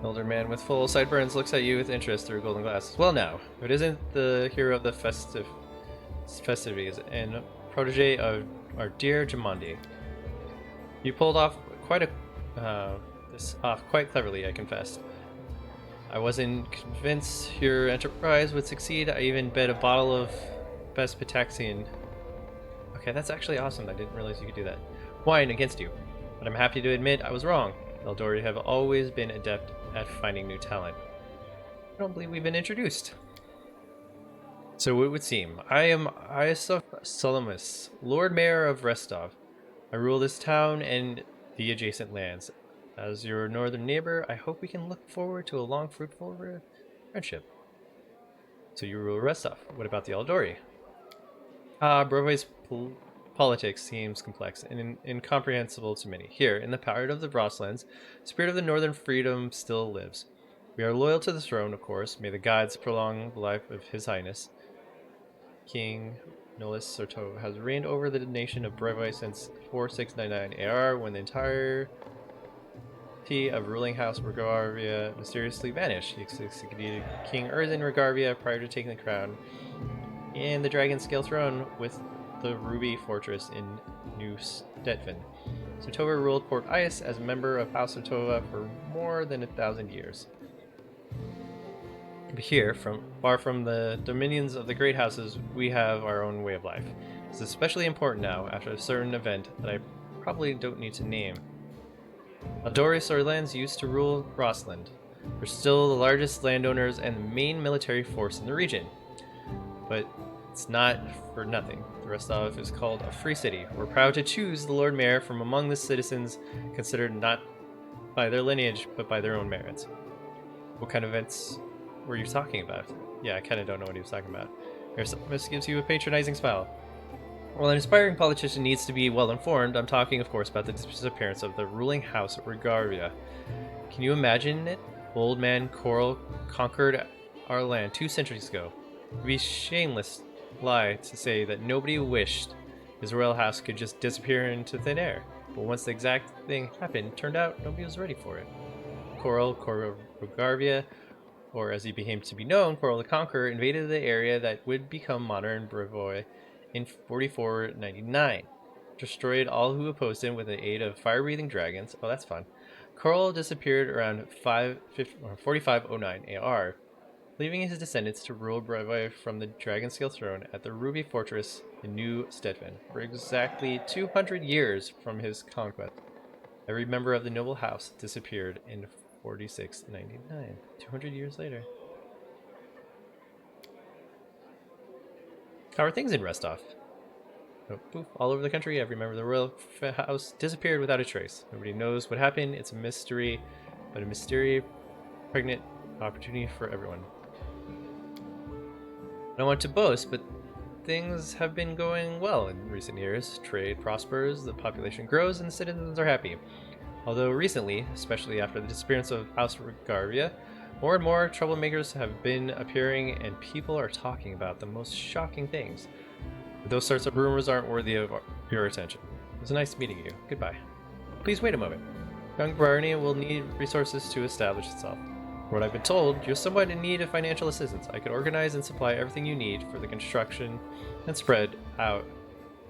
Older man with full sideburns looks at you with interest through golden glasses. Well, now, it isn't the hero of the festivities and protege of our dear Jamandi. You pulled off this off quite cleverly, I confess. I wasn't convinced your enterprise would succeed. I even bet a bottle of best Pitaxian. Okay, that's actually awesome. I didn't realize you could do that. Wine against you. But I'm happy to admit I was wrong. Eldori have always been adept at finding new talent. I don't believe we've been introduced. So it would seem. I am Iosif Solomus, Lord Mayor of Restov. I rule this town and the adjacent lands. As your northern neighbor, I hope we can look forward to a long, fruitful friendship. So you rule Restov. What about the Eldori? Brovoy's politics seems complex and incomprehensible to many. Here, in the power of the Rosslands, the spirit of the northern freedom still lives. We are loyal to the throne, of course. May the gods prolong the life of His Highness. King Nolis Sortov has reigned over the nation of Brevoy since 4699 AR, when the entirety of ruling House Regarvia mysteriously vanished. He succeeded King Erzin Regarvia prior to taking the crown and the dragon scale throne with the Ruby Fortress in New Stettin. Sotova ruled Port Ice as a member of House Sotova for more than 1,000 years. But here, far from the dominions of the great houses, we have our own way of life. It's especially important now, after a certain event that I probably don't need to name. Aldoris Orlands used to rule Rossland. We're still the largest landowners and the main military force in the region. But it's not for nothing. The Rostov is called a free city. We're proud to choose the Lord Mayor from among the citizens, considered not by their lineage, but by their own merits. What kind of events were you talking about? Yeah, I kind of don't know what he was talking about. This gives you a patronizing smile. While an aspiring politician needs to be well informed, I'm talking, of course, about the disappearance of the ruling house of Regarvia. Can you imagine it? Old man Coral conquered our land 2 centuries ago. It would be a shameless lie to say that nobody wished his royal house could just disappear into thin air. But once the exact thing happened, it turned out nobody was ready for it. Coral Regarvia, or as he became to be known, Coral the Conqueror, invaded the area that would become modern Brevoy in 4499. Destroyed all who opposed him with the aid of fire-breathing dragons. Oh, that's fun. Coral disappeared around 4509 AR, leaving his descendants to rule Brevoy from the dragon scale throne at the Ruby Fortress in New Stettin for exactly 200 years from his conquest. Every member of the noble house disappeared in 4699. 200 years later. How are things in Restov? Oh, poof, all over the country, every member of the royal house disappeared without a trace. Nobody knows what happened. It's a mystery, but a mystery pregnant opportunity for everyone. I don't want to boast, but things have been going well in recent years. Trade prospers, the population grows, and the citizens are happy. Although recently, especially after the disappearance of House Regarvia, more and more troublemakers have been appearing and people are talking about the most shocking things. But those sorts of rumors aren't worthy of your attention. It was nice meeting you. Goodbye. Please wait a moment. Young Barney will need resources to establish itself. From what I've been told, you're somewhat in need of financial assistance. I could organize and supply everything you need for the construction and spread out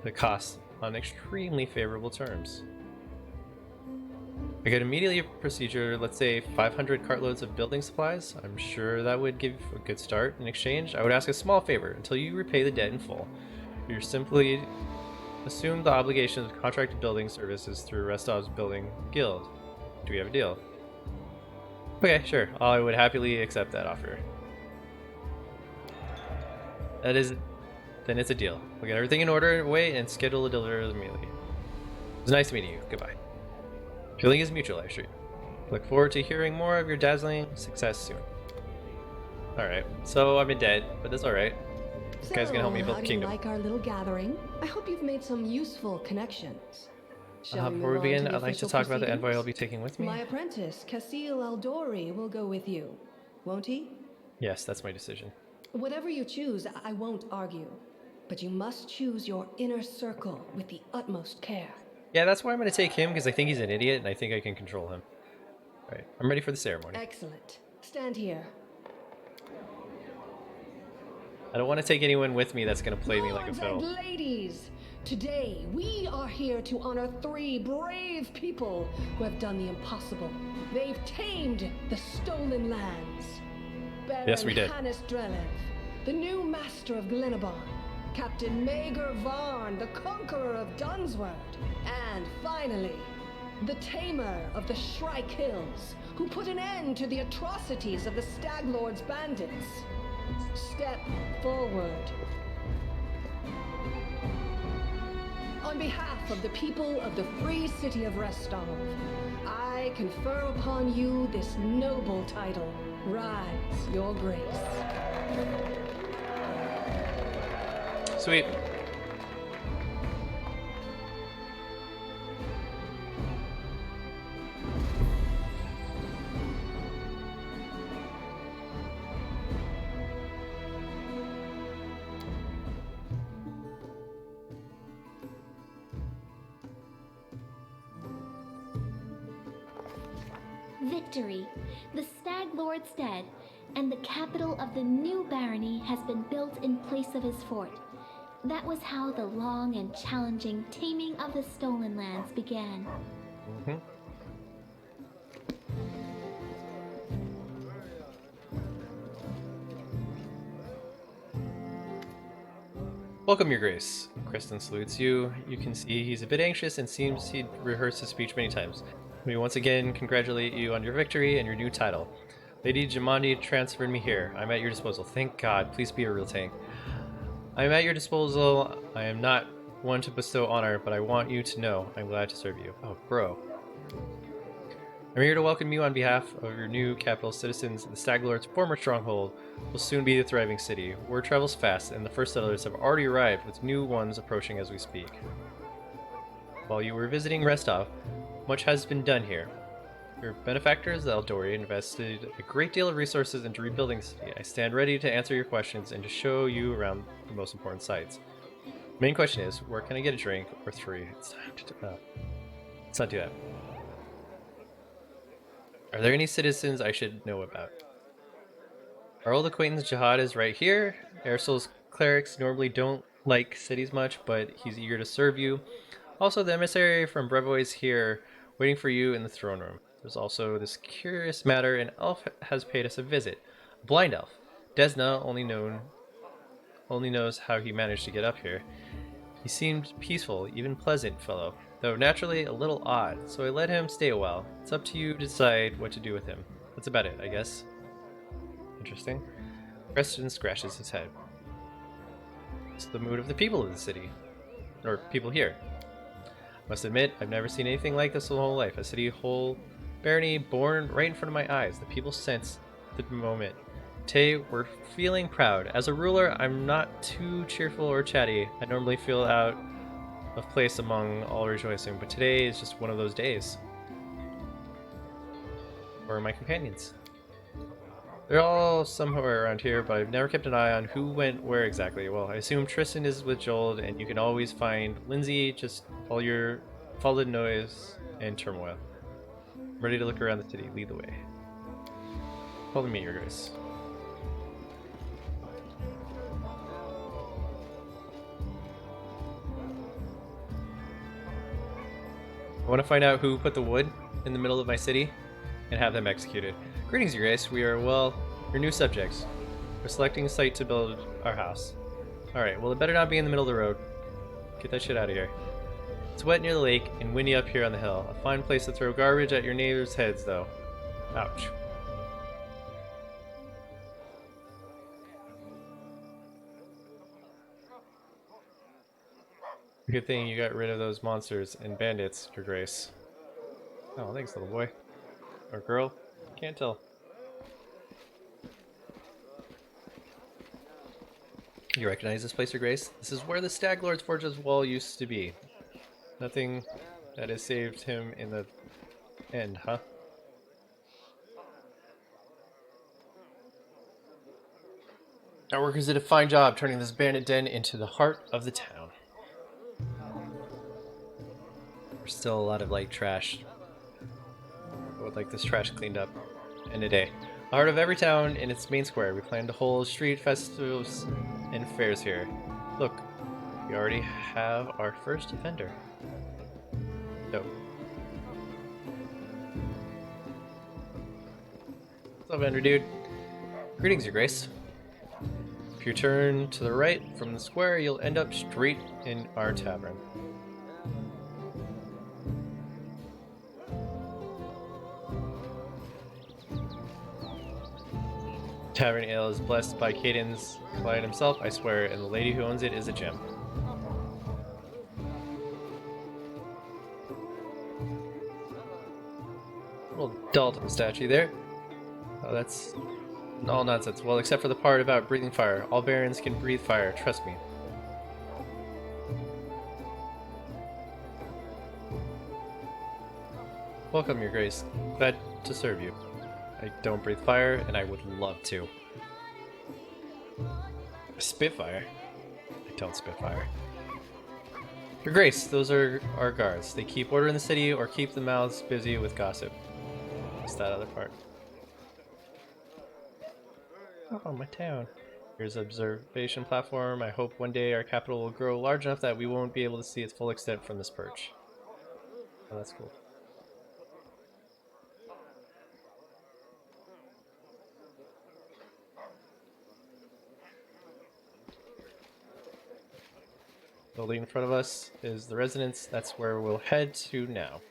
the costs on extremely favorable terms. I could immediately procedure, let's say 500 cartloads of building supplies. I'm sure that would give a good start. In exchange, I would ask a small favor until you repay the debt in full. You simply assume the obligation of contracted building services through Restov's Building Guild. Do we have a deal? Okay, sure. I would happily accept that offer. Then it's a deal. We'll get everything in order, away, and schedule a delivery immediately. It was nice meeting you. Goodbye. Feeling is mutual, I assure you. Look forward to hearing more of your dazzling success soon. Alright, so I'm in debt, but that's alright. This guy's gonna help me build the kingdom. How do you like our little gathering? I hope you've made some useful connections. Before we begin, I'd like to talk about the envoy I'll be taking with me. My apprentice, Cassil Eldori, will go with you, won't he? Yes, that's my decision. Whatever you choose, I won't argue. But you must choose your inner circle with the utmost care. Yeah, that's why I'm going to take him, because I think he's an idiot, and I think I can control him. Alright, I'm ready for the ceremony. Excellent. Stand here. I don't want to take anyone with me that's going to play me like a Lords fiddle. and ladies, today we are here to honor 3 brave people who have done the impossible. They've tamed the stolen lands. Baron Yes, we did. Hannes Drelev, the new master of Glenabon, Captain Maegor Varn, the conqueror of Dunsword, and finally, the tamer of the Shrike Hills, who put an end to the atrocities of the Stag Lord's bandits. Step forward. On behalf of the people of the free city of Restov, I confer upon you this noble title. Rise, your grace. Sweet. Victory! The Stag Lord's dead, and the capital of the new barony has been built in place of his fort. That was how the long and challenging taming of the stolen lands began. Welcome, Your Grace. Kristen salutes you. You can see he's a bit anxious and seems he'd rehearsed his speech many times. We once again congratulate you on your victory and your new title. Lady Jamandi transferred me here. I'm at your disposal. Thank God. Please be a real tank. I am at your disposal. I am not one to bestow honor, but I want you to know I'm glad to serve you. Oh, bro. I'm here to welcome you on behalf of your new capital citizens. The Stag Lord's former stronghold will soon be a thriving city. Word travels fast, and the first settlers have already arrived, with new ones approaching as we speak. While you were visiting Restov, much has been done here. Your benefactors, the Eldori, invested a great deal of resources into rebuilding the city. I stand ready to answer your questions and to show you around the most important sites. Main question is, where can I get a drink or 3? It's time to let's not do that. Are there any citizens I should know about? Our old acquaintance Jihad is right here. Ersol's clerics normally don't like cities much, but he's eager to serve you. Also, the emissary from Brevoy is here, waiting for you in the throne room. There's also this curious matter. An elf has paid us a visit. A blind elf. Desna only knows how he managed to get up here. He seemed peaceful, even pleasant fellow, though naturally a little odd, so I let him stay a while. It's up to you to decide what to do with him. That's about it, I guess. Interesting. Preston scratches his head. It's the mood of the people of the city. Or people here. Must admit, I've never seen anything like this in my whole life. A city whole barony born right in front of my eyes. The people sense the moment. Today, we're feeling proud. As a ruler, I'm not too cheerful or chatty. I normally feel out of place among all rejoicing, but today is just one of those days. Where are my companions? They're all somewhere around here, but I've never kept an eye on who went where exactly. Well, I assume Tristan is with Joel, and you can always find Lindsay. Just follow the noise and turmoil. I'm ready to look around the city. Lead the way. Follow me, Your Grace. I want to find out who put the wood in the middle of my city and have them executed. Greetings, Your Grace. We are, well, your new subjects. We're selecting a site to build our house. Alright, well, it better not be in the middle of the road. Get that shit out of here. It's wet near the lake and windy up here on the hill. A fine place to throw garbage at your neighbors' heads, though. Ouch. Good thing you got rid of those monsters and bandits, Your Grace. Oh, thanks, little boy. Or girl. Can't tell. You recognize this place, Your Grace? This is where the Stag Lord's Fortress wall used to be. Nothing that has saved him in the end, huh? Our workers did a fine job turning this bandit den into the heart of the town. There's still a lot of like trash. would like this trash cleaned up in a day. The heart of every town in its main square. We plan to hold street festivals and fairs here. Look, we already have our first vendor. So, what's up, vendor dude? Greetings, Your Grace. If you turn to the right from the square, you'll end up straight in our tavern. Tavern ale is blessed by Caden's client himself, I swear, and the lady who owns it is a gem. Little Dalton statue there. Oh, that's all nonsense. Well, except for the part about breathing fire. All barons can breathe fire, trust me. Welcome, Your Grace. Glad to serve you. I don't breathe fire, and I would love to. Spitfire? I don't spit fire. Your Grace, those are our guards. They keep order in the city or keep the mouths busy with gossip. What's that other part? Oh, my town. Here's an observation platform. I hope one day our capital will grow large enough that we won't be able to see its full extent from this perch. Oh, that's cool. Building in front of us is the residence. That's where we'll head to now.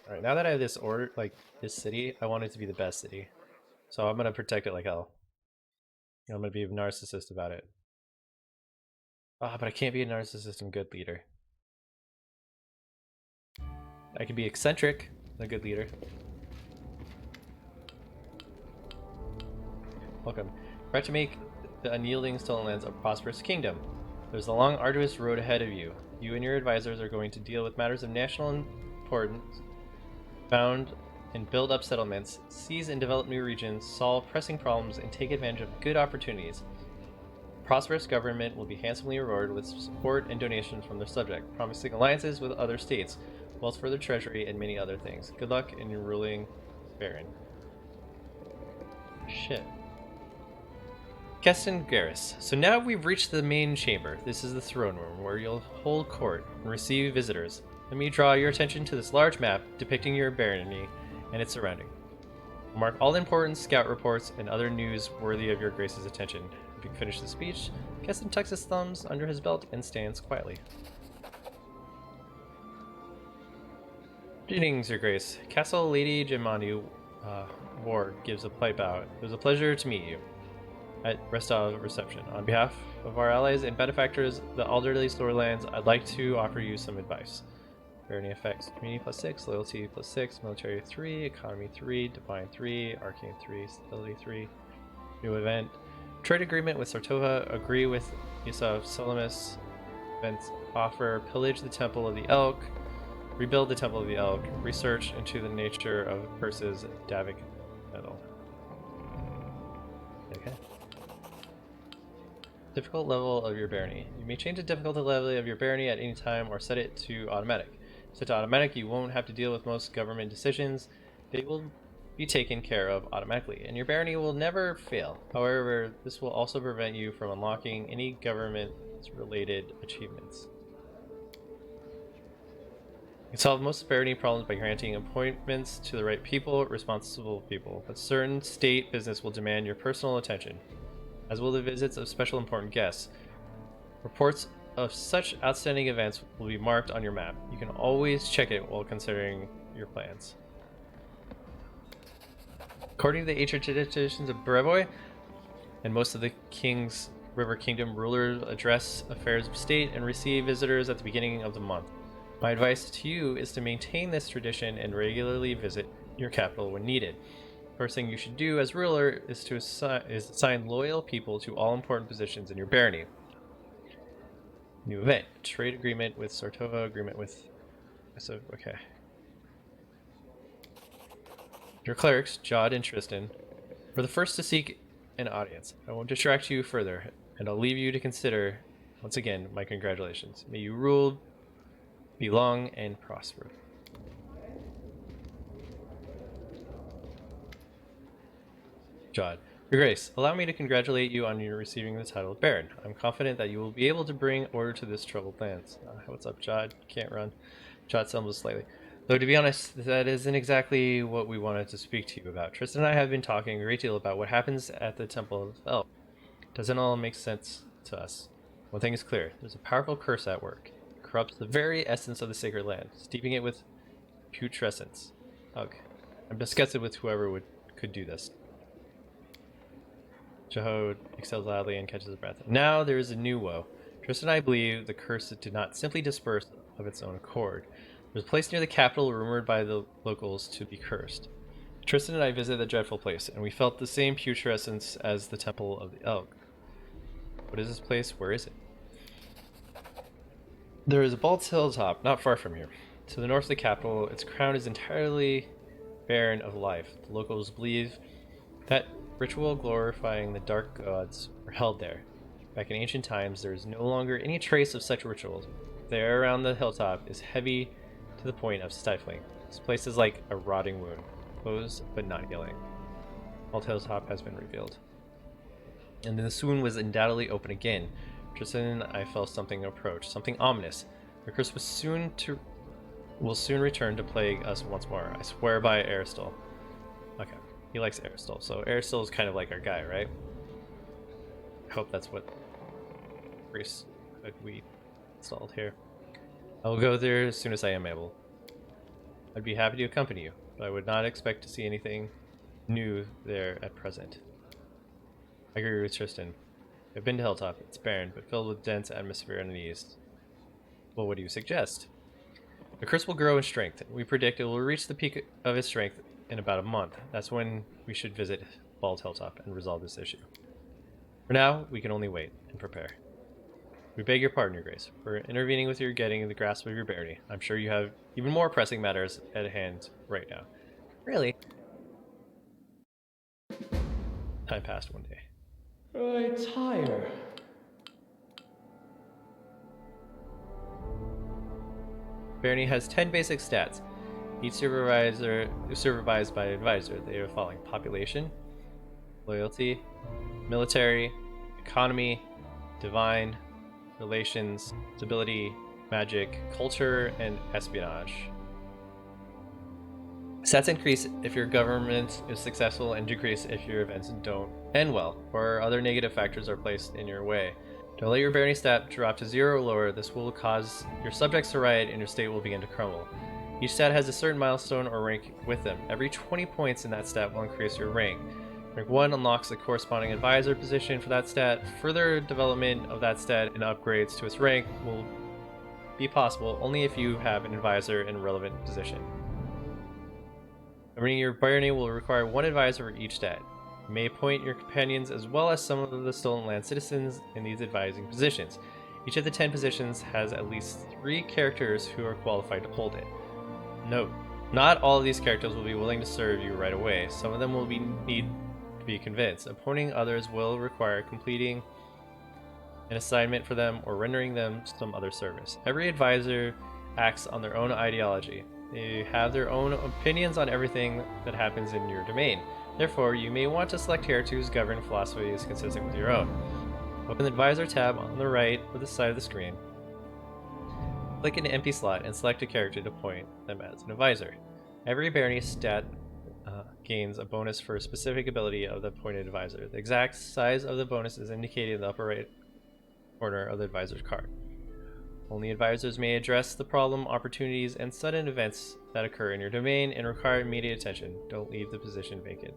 Alright, now that I have this order, like this city, I want it to be the best city. So I'm gonna protect it like hell. I'm gonna be a narcissist about it. Ah, but I can't be a narcissist and good leader. I can be eccentric and a good leader. Welcome. Try to make the unyielding stolen lands a prosperous kingdom. There's a long, arduous road ahead of you. You and your advisors are going to deal with matters of national importance, found and build up settlements, seize and develop new regions, solve pressing problems, and take advantage of good opportunities. Prosperous government will be handsomely rewarded with support and donations from their subject, promising alliances with other states, wealth for their treasury, and many other things. Good luck in your ruling baron. Shit. Keston Garrus. So now we've reached the main chamber. This is the throne room, where you'll hold court and receive visitors. Let me draw your attention to this large map depicting your barony and its surrounding. Mark all important scout reports and other news worthy of your Grace's attention. If you finish the speech, Keston tucks his thumbs under his belt and stands quietly. Greetings, Your Grace. Castle Lady Jemanu Ward gives a polite bow. It was a pleasure to meet you at Restov Reception. On behalf of our allies and benefactors, the Alderley Storylands, I'd like to offer you some advice. Barony effects: community +6, loyalty +6, military 3, economy 3, divine 3, arcane 3, stability 3. New event: trade agreement with Sartova. Agree with Yusuf Salamis. Events: offer pillage the Temple of the Elk, rebuild the Temple of the Elk, research into the nature of Perse's Davik metal. Okay. Difficult level of your barony. You may change the difficulty level of your barony at any time or set it to automatic. Set to automatic, you won't have to deal with most government decisions. They will be taken care of automatically, and your barony will never fail. However, this will also prevent you from unlocking any government-related achievements. You can solve most barony problems by granting appointments to the right people, responsible people, but certain state business will demand your personal attention, as will the visits of special important guests. Reports of such outstanding events will be marked on your map. You can always check it while considering your plans. According to the ancient traditions of Brevoy and most of the King's River Kingdom, rulers address affairs of state and receive visitors at the beginning of the month. My advice to you is to maintain this tradition and regularly visit your capital when needed. First thing you should do as ruler is to assign loyal people to all important positions in your barony. New event: trade agreement with Sartova, agreement with... So, okay. Your clerics, Jod and Tristan, were the first to seek an audience. I won't distract you further, and I'll leave you to consider, once again, my congratulations. May you rule, be long, and prosper. Jod. Your Grace, allow me to congratulate you on your receiving the title of Baron. I'm confident that you will be able to bring order to this troubled lands. What's up, Jod? Can't run. Jod stumbles slightly. Though, to be honest, that isn't exactly what we wanted to speak to you about. Tristan and I have been talking a great deal about what happens at the Temple of Elf. Doesn't all make sense to us? One thing is clear. There's a powerful curse at work. It corrupts the very essence of the sacred land, steeping it with putrescence. Ugh. I'm disgusted with whoever could do this. Jahod exhales loudly and catches his breath. Now there is a new woe. Tristan and I believe the curse did not simply disperse of its own accord. It was placed near the capital rumored by the locals to be cursed. Tristan and I visited the dreadful place, and we felt the same putrescence as the Temple of the Elk. What is this place? Where is it? There is a bald hilltop not far from here. To the north of the capital, its crown is entirely barren of life. The locals believe that ritual glorifying the dark gods were held there. Back in ancient times, there is no longer any trace of such rituals. The air around the hilltop is heavy to the point of stifling. This place is like a rotting wound, closed but not healing. Bald Hilltop has been revealed. And then the wound was undoubtedly open again. Tristan and I felt something approach, something ominous. The curse will soon return to plague us once more. I swear by Aristal. Okay, he likes Aristal, so Aristal is kind of like our guy, right? I hope that's what priest we installed here. I will go there as soon as I am able. I'd be happy to accompany you, but I would not expect to see anything new there at present. I agree with Tristan. I've been to Hilltop. It's barren, but filled with dense atmosphere in the east. Well, what do you suggest? The curse will grow in strength. We predict it will reach the peak of its strength in about a month. That's when we should visit Bald Hilltop and resolve this issue. For now, we can only wait and prepare. We beg your pardon, Your Grace, for intervening with your getting the grasp of your barony. I'm sure you have even more pressing matters at hand right now. Really? Time passed one day. I tire. Barony has 10 basic stats, each supervised by an advisor. They are following: population, loyalty, military, economy, divine, relations, stability, magic, culture, and espionage. Stats increase if your government is successful and decrease if your events don't end well, or other negative factors are placed in your way. Don't let your barony stat drop to 0 or lower. This will cause your subjects to riot and your state will begin to crumble. Each stat has a certain milestone or rank with them. Every 20 points in that stat will increase your rank. Rank 1 unlocks the corresponding advisor position for that stat. Further development of that stat and upgrades to its rank will be possible only if you have an advisor in a relevant position. Governing your barony will require 1 advisor for each stat. You may appoint your companions as well as some of the Stolen Land citizens in these advising positions. Each of the 10 positions has at least 3 characters who are qualified to hold it. Note, not all of these characters will be willing to serve you right away. Some of them will need to be convinced. Appointing others will require completing an assignment for them or rendering them some other service. Every advisor acts on their own ideology. They have their own opinions on everything that happens in your domain. Therefore, you may want to select characters whose governing philosophy is consistent with your own. Open the Advisor tab on the right of the side of the screen. Click an empty slot and select a character to appoint them as an advisor. Every barony stat gains a bonus for a specific ability of the appointed advisor. The exact size of the bonus is indicated in the upper right corner of the advisor's card. Only advisors may address the problem, opportunities, and sudden events that occur in your domain and require immediate attention. Don't leave the position vacant.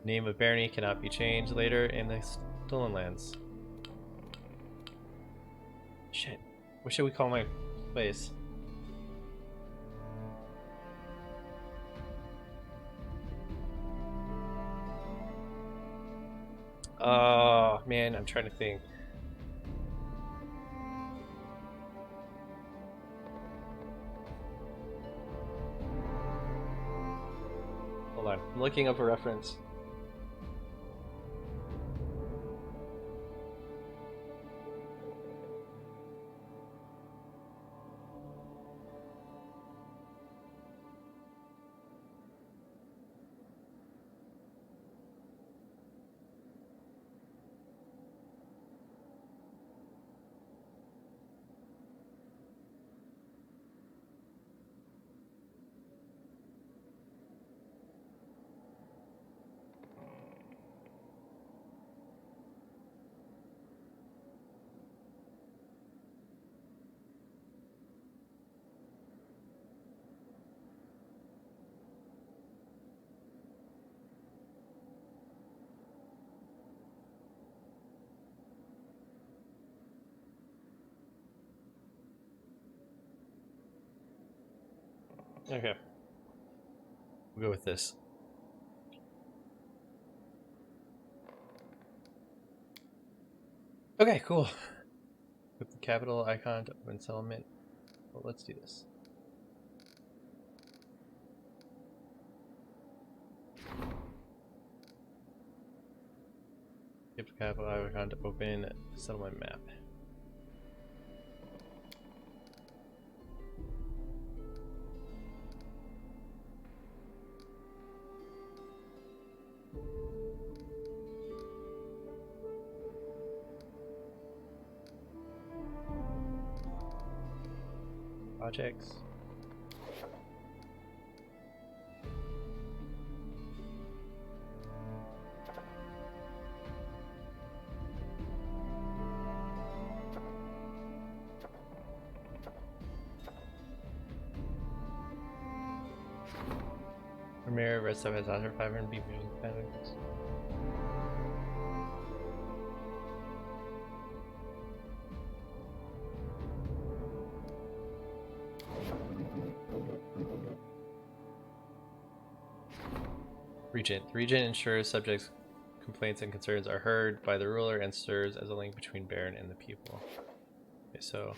Name of barony cannot be changed later in the Stolen Lands. Shit. What should we call my place? Oh, man, I'm trying to think. Hold on, I'm looking up a reference. Okay. We'll go with this. Okay, cool. Put the capital icon to open settlement. Well, let's do this. Skip the capital icon to open settlement map. Projects. Premier Red Stuff has 500 BP mechanics. Regent. The Regent ensures subjects' complaints and concerns are heard by the ruler and serves as a link between Baron and the people. Okay, so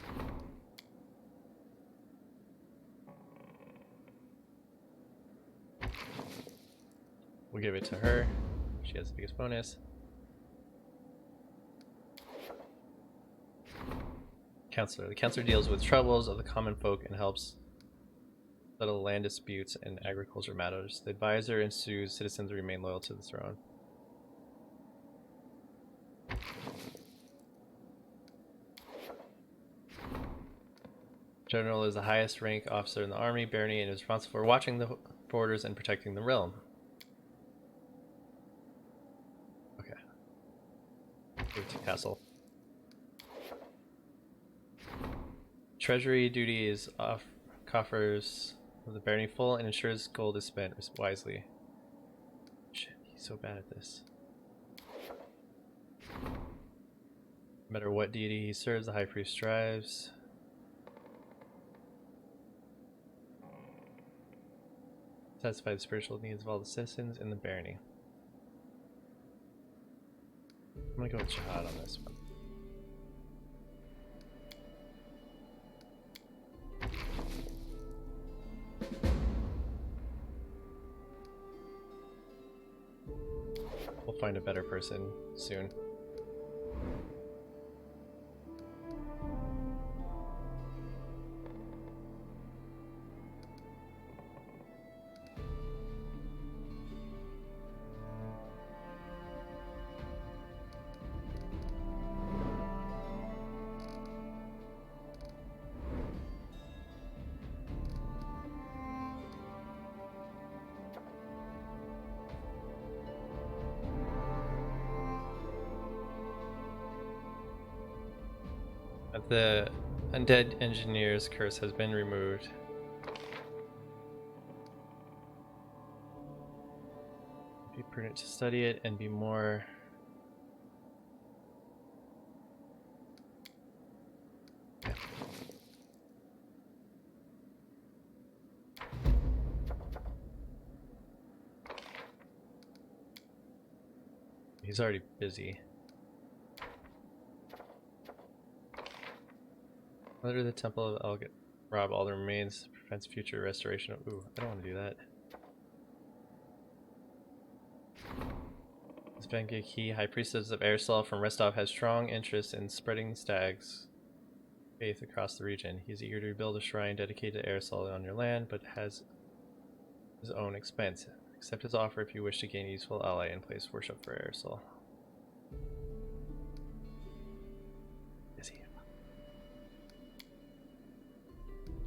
we'll give it to her. She has the biggest bonus. Counselor. The counselor deals with troubles of the common folk and helps settle land disputes and agriculture matters. The advisor ensues citizens remain loyal to the throne. General is the highest rank officer in the army, barony, and is responsible for watching the borders and protecting the realm. Okay. Give it to castle. Treasury duty is off coffers of the barony full and ensures gold is spent wisely. Shit, he's so bad at this. No matter what deity he serves, the high priest strives. Satisfy the spiritual needs of all the citizens in the barony. I'm gonna go with Jihad on this one. We'll find a better person soon. The undead engineer's curse has been removed. Be prudent to study it and be more He's already busy. Under the Temple of Elgit, rob all the remains, prevents future restoration of. Ooh, I don't want to do that. Svenga Key, High Priestess of Aersol from Restov, has strong interest in spreading Stag's faith across the region. He's eager to rebuild a shrine dedicated to Aersol on your land, but has his own expense. Accept his offer if you wish to gain a useful ally and place worship for Aersol.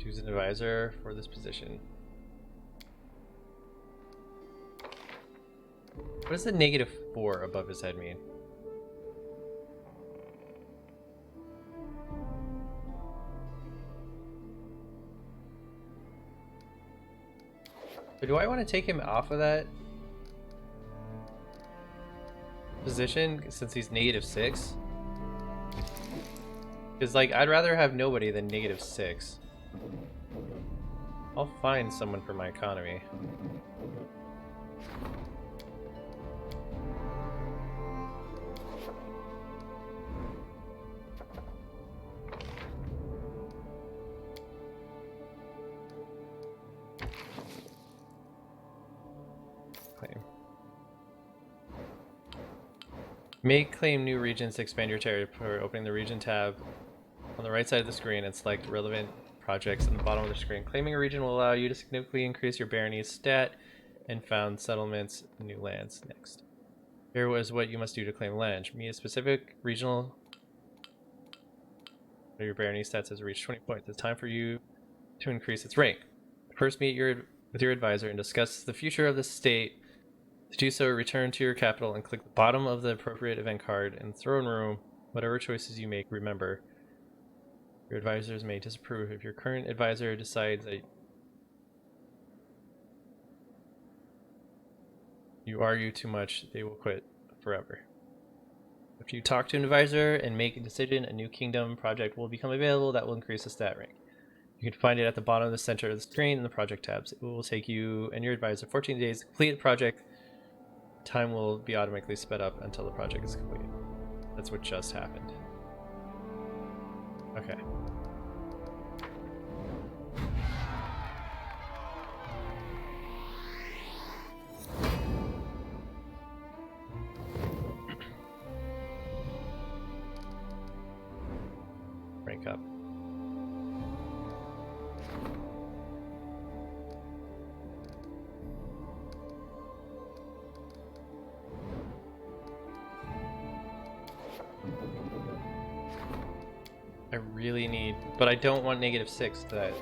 Choose an advisor for this position. What does the -4 above his head mean? But do I want to take him off of that position since he's -6? Because, like, I'd rather have nobody than -6. I'll find someone for my economy. Claim. May claim new regions to expand your territory. Opening the region tab on the right side of the screen and select relevant projects on the bottom of the screen. Claiming a region will allow you to significantly increase your barony's stat and found settlements and new lands. Next. Here is what you must do to claim land. Meet a specific regional. Your barony stats has reached 20 points. It's time for you to increase its rank. First, meet with your advisor and discuss the future of the state. To do so, return to your capital and click the bottom of the appropriate event card in the throne room. Whatever choices you make, remember, your advisors may disapprove. If your current advisor decides that you argue too much, they will quit forever. If you talk to an advisor and make a decision, a new kingdom project will become available that will increase the stat rank. You can find it at the bottom of the center of the screen in the project tabs. It will take you and your advisor 14 days to complete the project. Time will be automatically sped up until the project is complete. That's what just happened. Okay. Rank up. I really need, but I don't want -6 to that.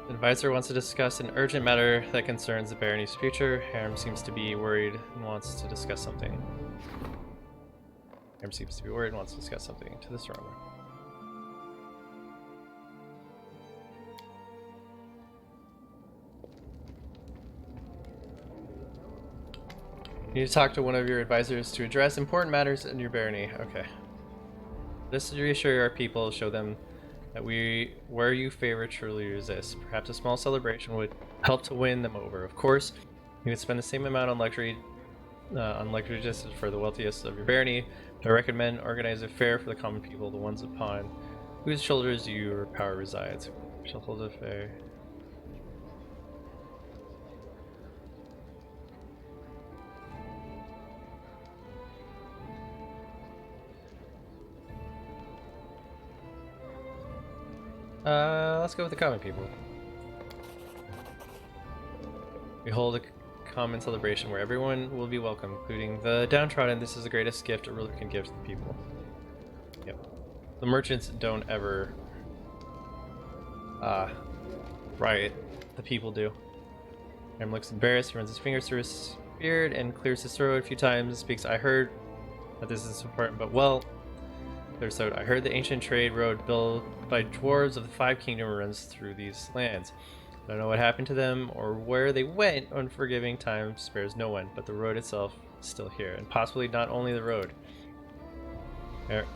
The advisor wants to discuss an urgent matter that concerns the barony's future. Harem seems to be worried and wants to discuss something. To this room. You need to talk to one of your advisors to address important matters in your barony. Okay. Just to reassure our people, show them that where you favor truly resist. Perhaps a small celebration would help to win them over. Of course, you can spend the same amount on luxury just for the wealthiest of your barony. But I recommend organize a fair for the common people, the ones upon whose shoulders your power resides. We shall hold a fair. Let's go with the common people. We hold a common celebration where everyone will be welcome, including the downtrodden. This is the greatest gift a ruler can give to the people. Yep. The merchants don't ever riot. The people do. Aaron looks embarrassed. He runs his fingers through his beard and clears his throat a few times. Speaks, I heard that this is important, but well, there's so I heard the ancient trade road built by dwarves of the Five Kingdoms runs through these lands. I don't know what happened to them or where they went. Unforgiving time spares no one, but the road itself is still here, and possibly not only the road. Eric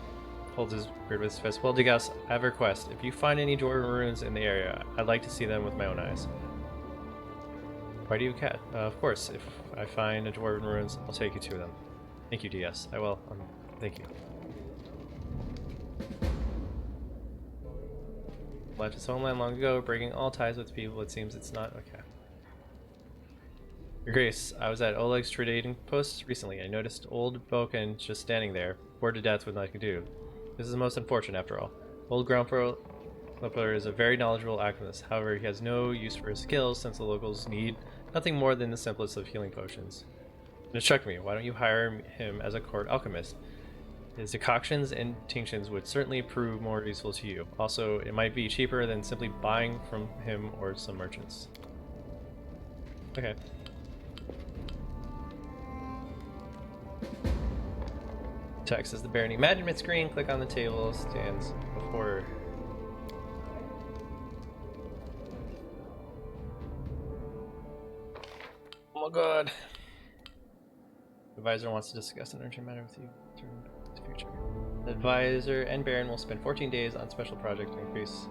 holds his beard with his fist. Well, Degas, I have a request. If you find any dwarven ruins in the area, I'd like to see them with my own eyes. Why do you cat? Of course, if I find a dwarven ruins, I'll take you to them. Thank you, DS. I will. Thank you. Left his homeland long ago, breaking all ties with people. It seems it's not okay. Your Grace, I was at Oleg's trading post recently. I noticed old Bokan just standing there, bored to death with nothing to do. This is the most unfortunate after all. Old Groundflower is a very knowledgeable alchemist. However, he has no use for his skills since the locals need nothing more than the simplest of healing potions. It struck me, why don't you hire him as a court alchemist? His decoctions and tinctions would certainly prove more useful to you. Also, it might be cheaper than simply buying from him or some merchants. Okay. Text is the barony management screen. Click on the table stands before. Oh my god. The advisor wants to discuss an urgent matter with you. future. The advisor and Baron will spend 14 days on special project to increase.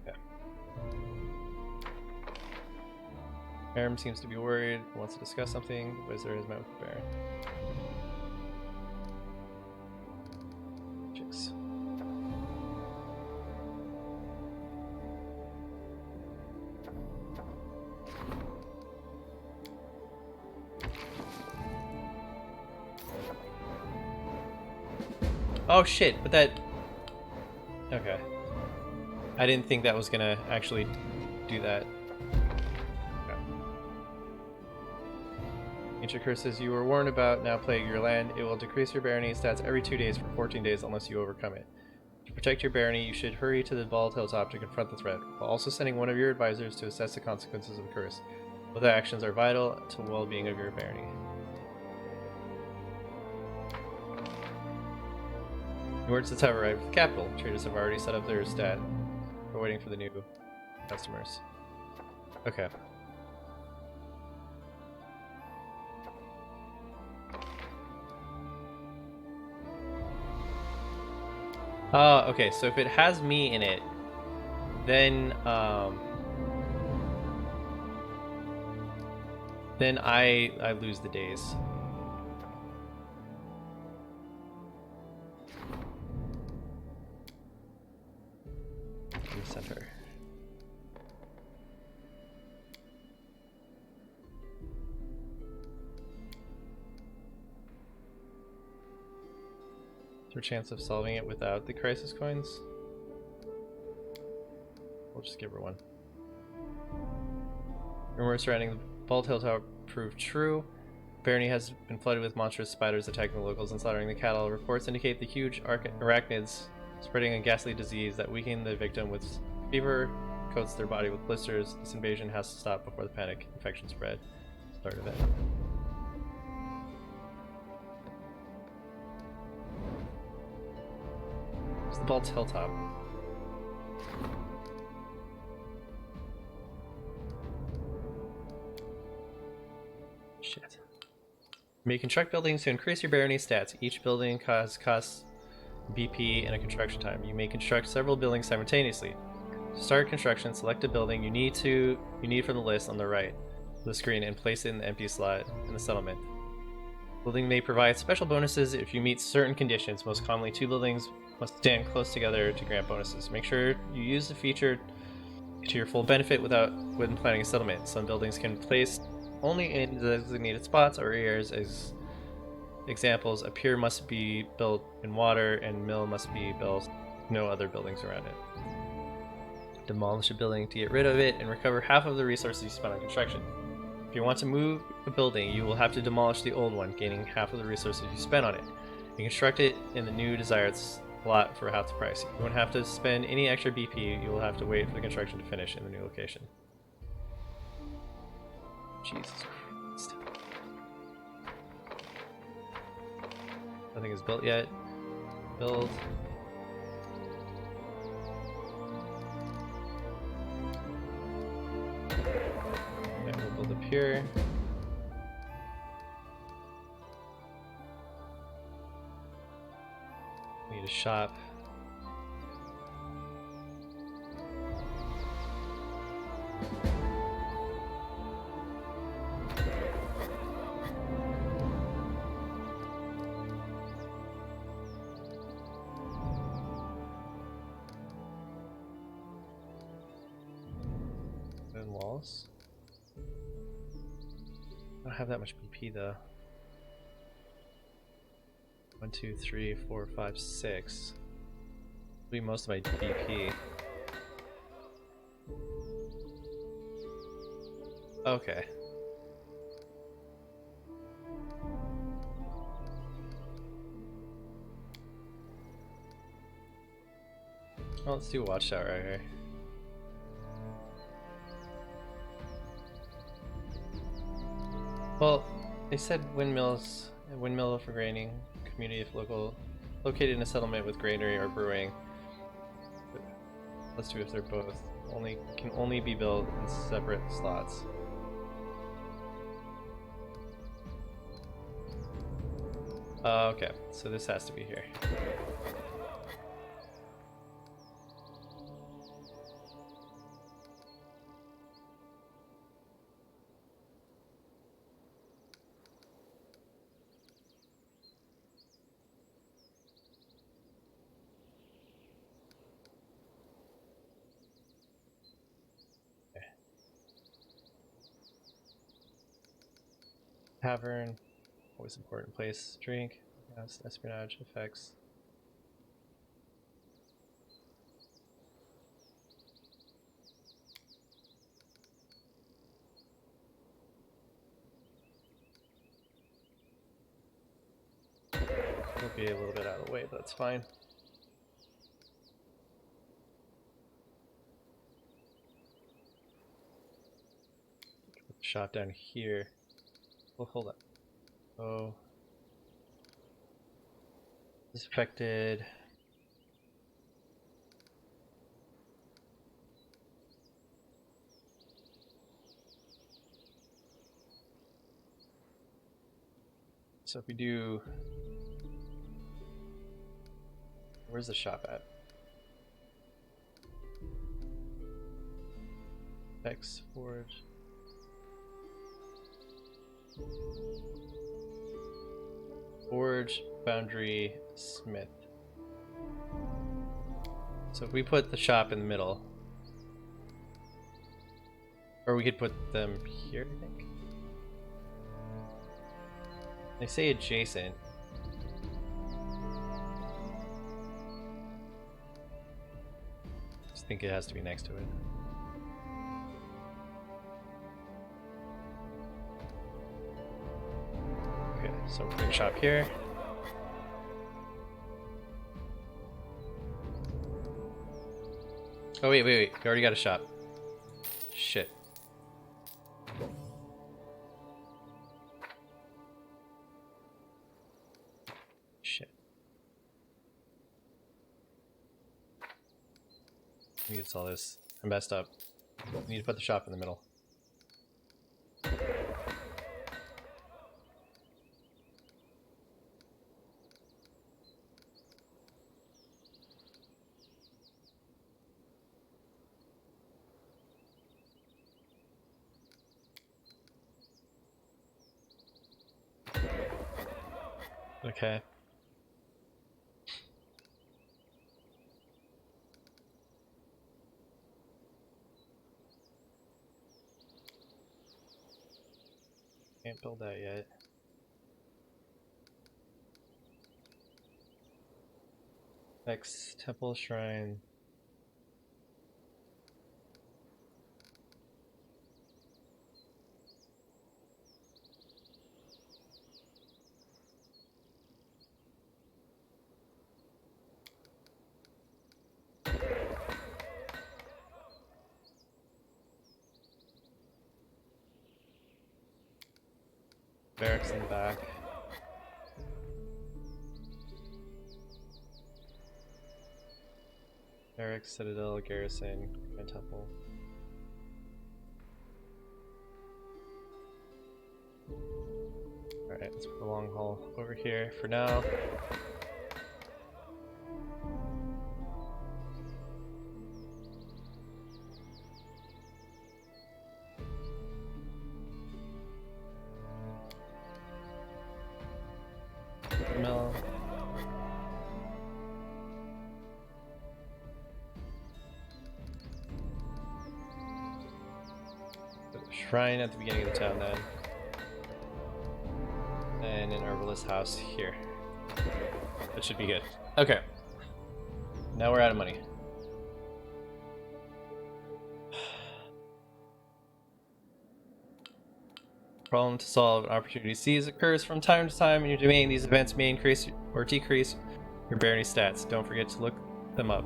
Okay. Baron seems to be worried, wants to discuss something. The visitor has met with the Baron. Chicks. Oh shit, but that... Okay. I didn't think that was gonna actually do that. Okay. Ancient curses you were warned about now plague your land. It will decrease your barony stats every 2 days for 14 days unless you overcome it. To protect your barony, you should hurry to the Bald Hilltop to confront the threat, while also sending one of your advisors to assess the consequences of the curse. Both actions are vital to the well-being of your barony. Merchants have arrived at the capital. Traders have already set up their stat. We're waiting for the new customers. Okay. Okay, so if it has me in it, then I lose the days. In the center. Is there a chance of solving it without the crisis coins? We'll just give her one. Rumors surrounding the Bald Hilltop proved true. Barony has been flooded with monstrous spiders attacking the locals and slaughtering the cattle. Reports indicate the huge arachnids spreading a ghastly disease that weaken the victim with fever, coats their body with blisters. This invasion has to stop before the panic infection spread. Start of it. It's the Bald Hilltop. Shit. You may construct buildings to increase your barony stats. Each building costs BP and a construction time. You may construct several buildings simultaneously. To start construction, select a building you need from the list on the right of the screen and place it in the empty slot in the settlement. Building may provide special bonuses if you meet certain conditions. Most commonly, 2 buildings must stand close together to grant bonuses. Make sure you use the feature to your full benefit when planning a settlement. Some buildings can be placed only in designated spots or areas. As examples, a pier must be built in water and mill must be built, no other buildings around it. Demolish a building to get rid of it and recover half of the resources you spent on construction. If you want to move a building, you will have to demolish the old one, gaining half of the resources you spent on it. You construct it in the new desired slot for half the price. You won't have to spend any extra BP, you will have to wait for the construction to finish in the new location. Jesus Christ. Nothing is built yet. Build. Okay, we'll build up here. Need a shop. Walls. I don't have that much BP though. 1, 2, 3, 4, 5, 6. It'll be most of my BP. Okay. Well, let's do a watchtower right here. Well, they said windmills, a windmill for graining, community if local, located in a settlement with granary or brewing. Let's do if they're both. Can only be built in separate slots. Okay, so this has to be here. Tavern, always important place. Drink, yes, espionage, effects. It'll be a little bit out of the way, but that's fine. Put the shop down here. Oh, hold up. Oh. This affected. So if we do. Where's the shop at? X Forge. Forge, Foundry, Smith. So if we put the shop in the middle, or we could put them here, I think. They say adjacent. Just think it has to be next to it. Okay, so we're gonna shop here. Oh wait, we already got a shop. Shit. Shit. We need to sell this. I messed up. We need to put the shop in the middle. Okay. Can't build that yet. Next, temple shrine. Barracks in the back. Barracks, Citadel, Garrison, Grand Temple. Alright, let's put the long haul over here for now. Mill. Put a shrine at the beginning of the town then. And an herbalist house here. That should be good. Okay. Now we're out of money. Problem to solve. An opportunity seize occurs from time to time in your domain. These events may increase or decrease your barony stats. Don't forget to look them up.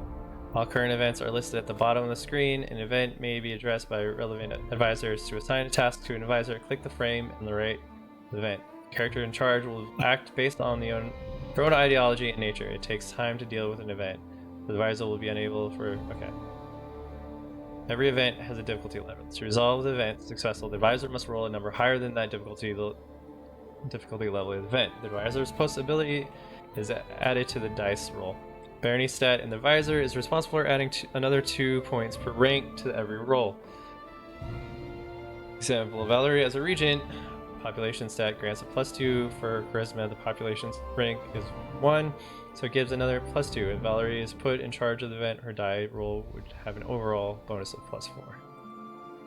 All current events are listed at the bottom of the screen. An event may be addressed by relevant advisors. To assign a task to an advisor, click the frame and the right event. The character in charge will act based on their own ideology and nature. It takes time to deal with an event. The advisor will be unable for... Okay. Every event has a difficulty level. To resolve the event successful, the advisor must roll a number higher than that difficulty difficulty level of the event. The advisor's post ability is added to the dice roll. Barony stat in the advisor is responsible for adding another 2 points per rank to every roll. Example, Valerie as a regent, population stat grants a +2 for charisma. The population's rank is 1, so it gives another +2. If Valerie is put in charge of the event, her die roll would have an overall bonus of +4.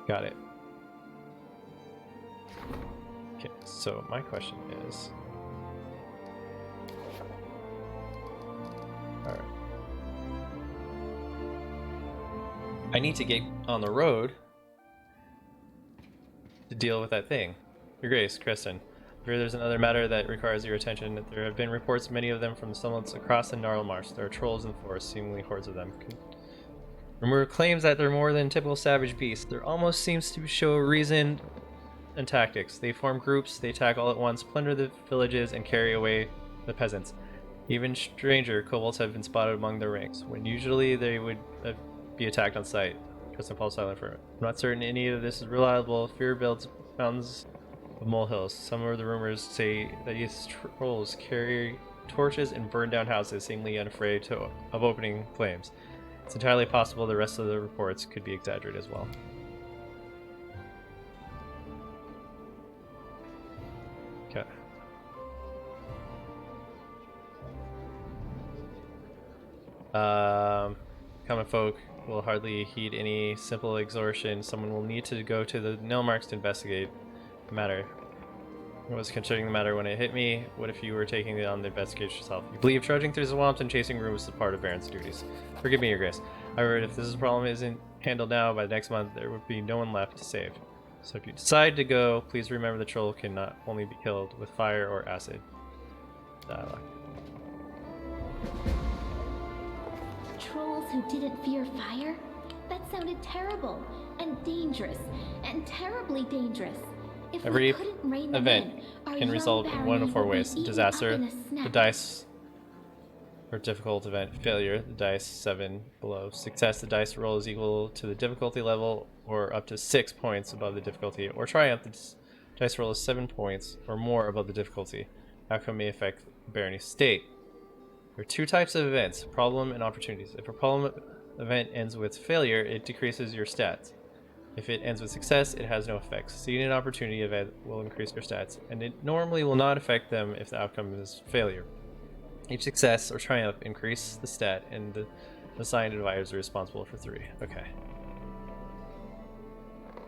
Got it. Okay, so my question is... Alright. I need to get on the road to deal with that thing. Your Grace, Kristen. I fear there's another matter that requires your attention. There have been reports, many of them from settlements across the Gnarl Marsh. There are trolls in the forest, seemingly hordes of them. Rumor claims that they're more than typical savage beasts. There almost seems to show reason and tactics. They form groups, they attack all at once, plunder the villages, and carry away the peasants. Even stranger kobolds have been spotted among their ranks, when usually they would be attacked on sight. Kristen falls silent for a minute. I'm not certain any of this is reliable. Fear builds mountains of molehills. Some of the rumors say that these trolls carry torches and burn down houses, seemingly unafraid of opening flames. It's entirely possible the rest of the reports could be exaggerated as well. Okay. Common folk will hardly heed any simple exhortation. Someone will need to go to the Nilmarks to investigate the matter. I was considering the matter when it hit me. What if you were taking it on the investigation yourself? You believe trudging through the swamps and chasing rooms is part of Baron's duties. Forgive me, Your Grace. However, if this problem isn't handled now, by the next month there would be no one left to save. So if you decide to go, please remember the troll can not only be killed with fire or acid. Dialogue. Trolls who didn't fear fire? That sounded terrible and dangerous and terribly dangerous. If Every we couldn't rein them event in, our can young result in one of barony four would be ways. eaten Disaster, up in a the snap. dice for difficult event. Failure, the dice 7 below. Success, the dice roll is equal to the difficulty level or up to 6 points above the difficulty. Or triumph, the dice roll is 7 points or more above the difficulty. Outcome may affect the barony's state. There are 2 types of events, problem and opportunities. If a problem event ends with failure, it decreases your stats. If it ends with success, it has no effects. Seeing an opportunity event will increase your stats, and it normally will not affect them if the outcome is failure. Each success or triumph increase the stat, and the assigned advisor is responsible for 3. Okay.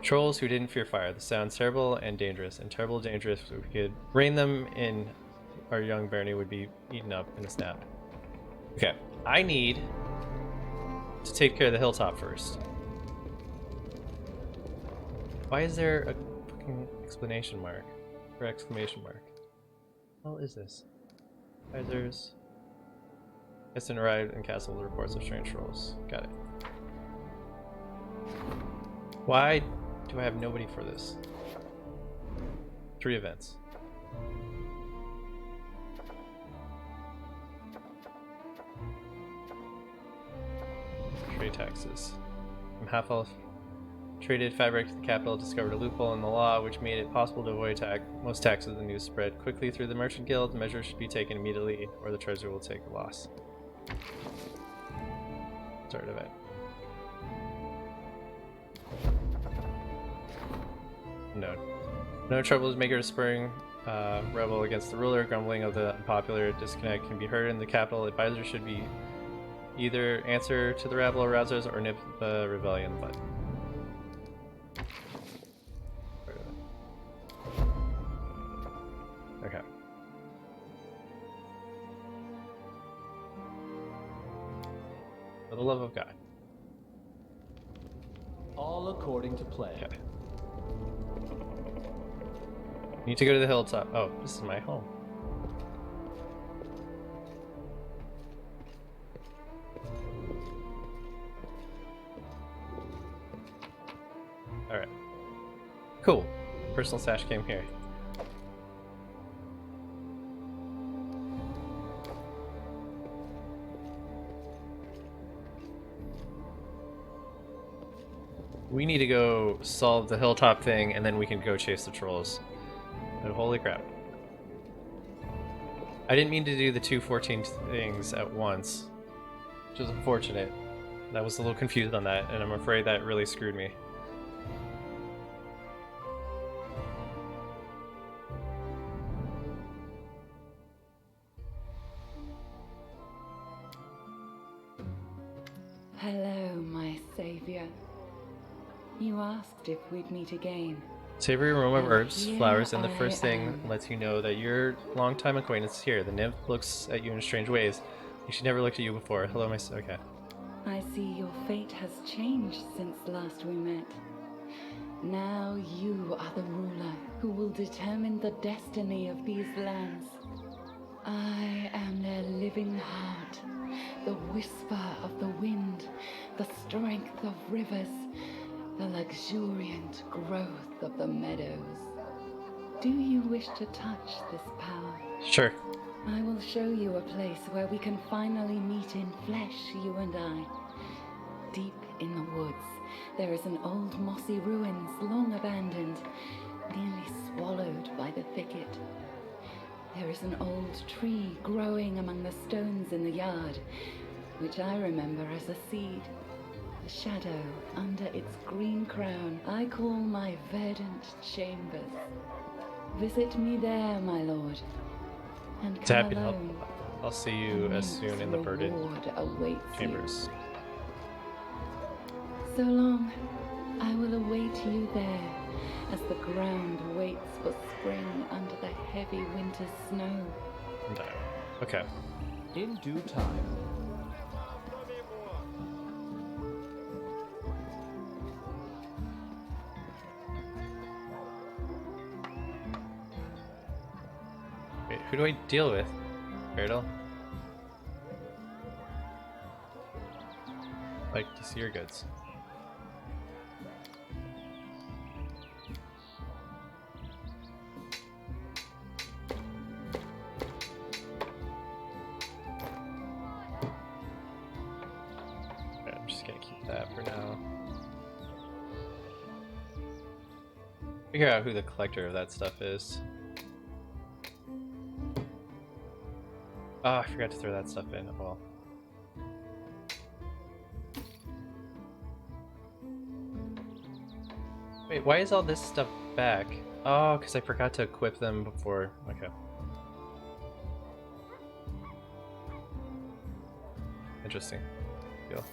Trolls who didn't fear fire. This sounds terrible and dangerous. And terrible and dangerous, if we could rein them in, our young barony would be eaten up in a snap. Okay. I need to take care of the hilltop first. Why is there a fucking explanation mark? Or exclamation mark? What is this? Advisors. Instant arrived in castle with reports of strange trolls. Got it. Why do I have nobody for this? 3 events. Trade taxes. I'm half elf. Traded fabric to the capital, discovered a loophole in the law which made it possible to avoid most taxes. The news spread quickly through the merchant guild. Measures should be taken immediately or the treasury will take a loss. Start event. No. No trouble is maker spurring rebel against the ruler. Grumbling of the unpopular disconnect can be heard in the capital. Advisors should be either answer to the rabble arousers or nip the rebellion bud. Okay. For the love of God. All according to plan. Okay. Need to go to the hilltop. Oh, this is my home. Alright. Cool. Personal stash came here. We need to go solve the hilltop thing, and then we can go chase the trolls. And holy crap. I didn't mean to do the 214 things at once, which is unfortunate. I was a little confused on that, and I'm afraid that really screwed me. Hello, my savior. You asked if we'd meet again. Savory aroma of And herbs, here flowers, and the I first thing am. lets you know that your longtime acquaintance is here. The nymph looks at you in strange ways. She never looked at you before. Hello, my... Okay. I see your fate has changed since last we met. Now you are the ruler who will determine the destiny of these lands. I am their living heart, the whisper of the wind, the strength of rivers, the luxuriant growth of the meadows. Do you wish to touch this power? Sure. I will show you a place where we can finally meet in flesh, you and I. Deep in the woods, there is an old mossy ruins long abandoned, nearly swallowed by the thicket. There is an old tree growing among the stones in the yard, which I remember as a seed. The shadow under its green crown I call my verdant chambers. Visit me there, my lord, and It's come happy to help. alone. I'll see you as soon in the verdant Reward awaits chambers. you. So long, I will await you there, as the ground waits for spring under the heavy winter snow. No. Okay. In due time. Wait, who do I deal with? Beardle? Like to see your goods. Okay, I'm just gonna keep that for now. Figure out who the collector of that stuff is. Oh, I forgot to throw that stuff in. Well. Wait, why is all this stuff back? Oh, because I forgot to equip them before. Okay. Interesting. Deal.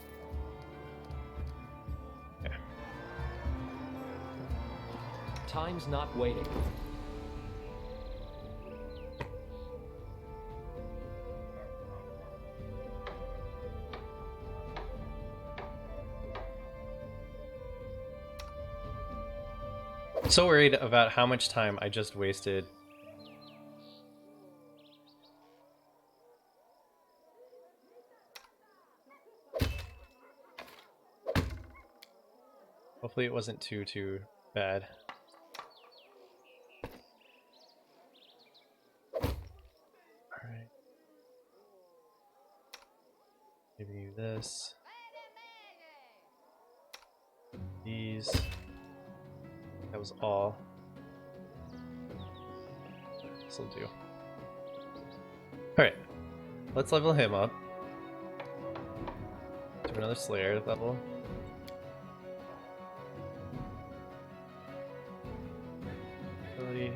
Yeah. Time's not waiting. So worried about how much time I just wasted. Hopefully it wasn't too bad. Alright. Giving you this. These. That was all. This'll do. Alright. Let's level him up. Do another Slayer level. Ability.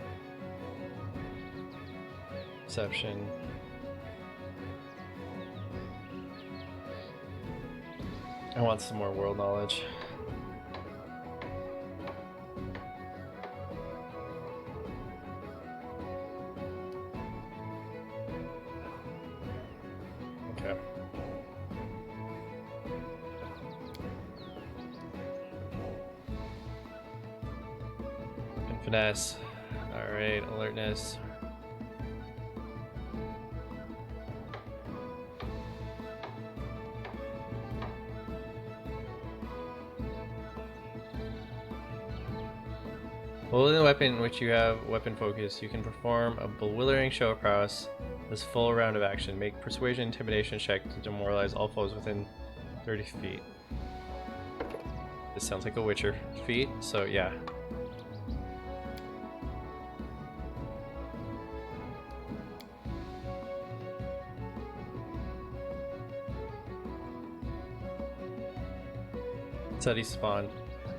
Perception. I want some more world knowledge. Okay. And finesse. Alright, alertness. Holding the weapon in which you have weapon focus, you can perform a bewildering show of prowess this full round of action. Make persuasion intimidation check to demoralize all foes within 30 feet. This sounds like a Witcher feat, so yeah. Study Spawn.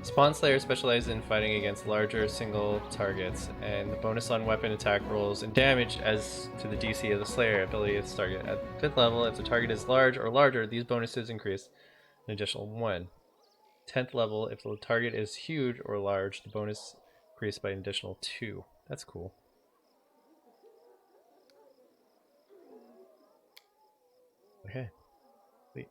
Spawn Slayer specializes in fighting against larger single targets, and the bonus on weapon attack rolls and damage as to the DC of the Slayer ability of the target. At 5th level, if the target is large or larger, these bonuses increase an additional 1. 10th level, if the target is huge or large, the bonus increased by an additional 2. That's cool. Okay. Sweet.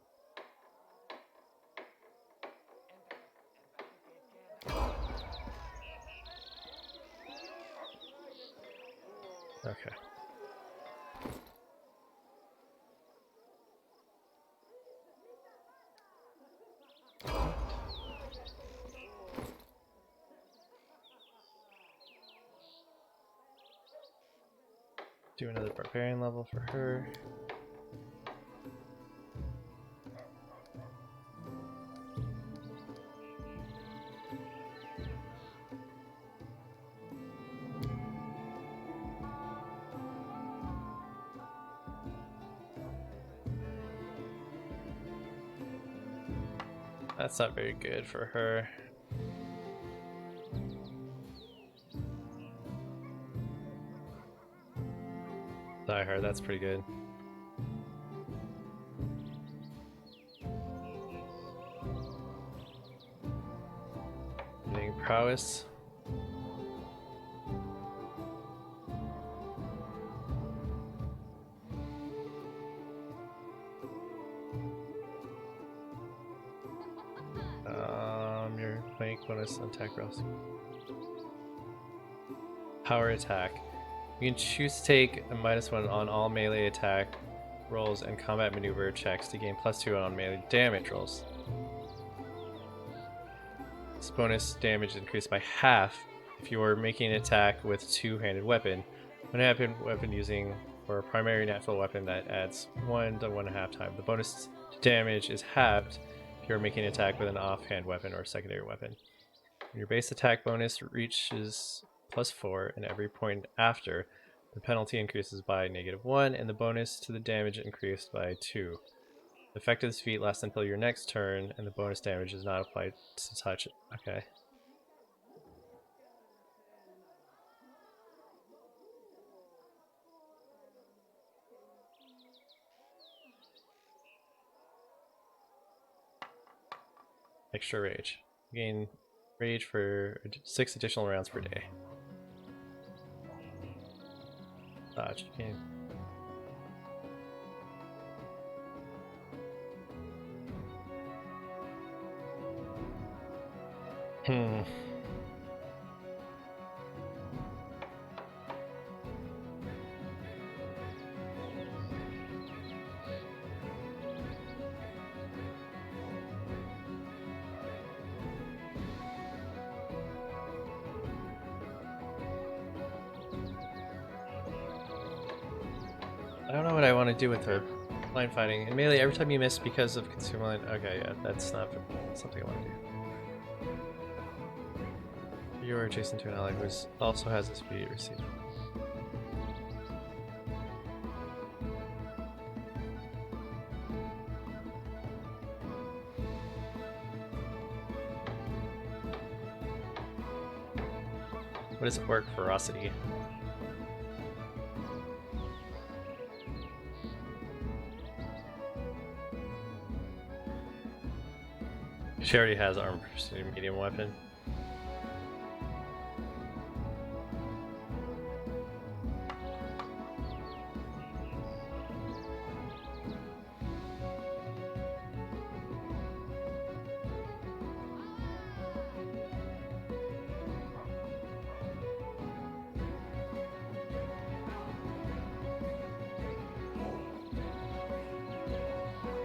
Okay. Do another barbarian level for her. That's not very good for her. Die her, that's pretty good. Getting prowess. Your flank bonus on attack rolls. Power attack. You can choose to take a -1 on all melee attack rolls and combat maneuver checks to gain +2 on melee damage rolls. This bonus damage is increased by half if you are making an attack with a two-handed weapon. One-handed weapon using for a primary natural weapon that adds 1 to 1.5 times. The bonus to damage is halved if you are making an attack with an offhand weapon or secondary weapon. When your base attack bonus reaches +4 and every point after, the penalty increases by -1 and the bonus to the damage increased by 2. The effect of this feat lasts until your next turn and the bonus damage is not applied to touch it. Okay. Extra rage. Gain rage for 6 additional rounds per day. Dodge. Gain. I don't know what I want to do with her. Line fighting. And melee, every time you miss because of consume line. Okay, yeah, that's not something I want to do. You are adjacent to an ally who also has a speed receipt. What is orc ferocity? She already has armor pursuit medium weapon.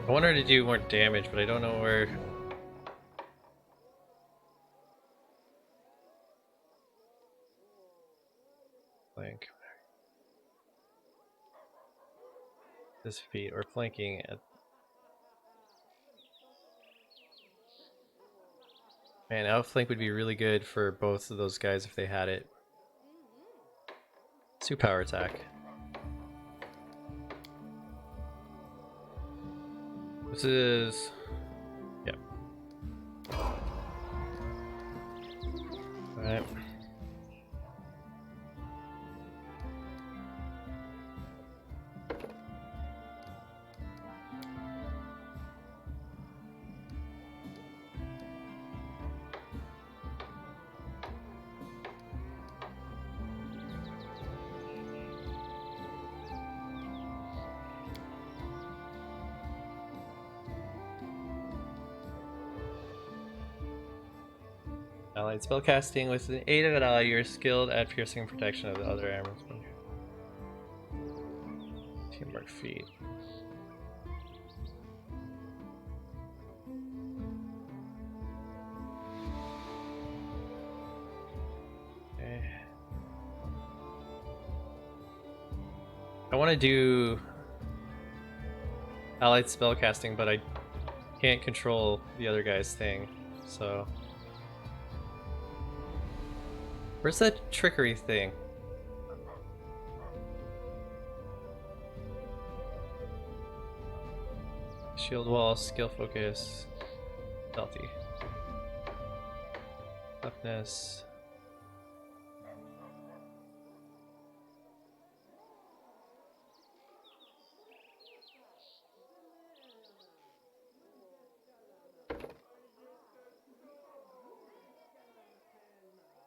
I want her to do more damage, but I don't know where. Flank. This feat or flanking at. Man, outflank would be really good for both of those guys if they had it. 2 power attack. This is. Yep. Alright. Allied spellcasting with an 8 of an ally, you're skilled at piercing protection of the other armors. Teamwork feat. Okay. I want to do allied spellcasting, but I can't control the other guy's thing, so. Where's that trickery thing? Shield wall, skill focus, stealthy. Toughness.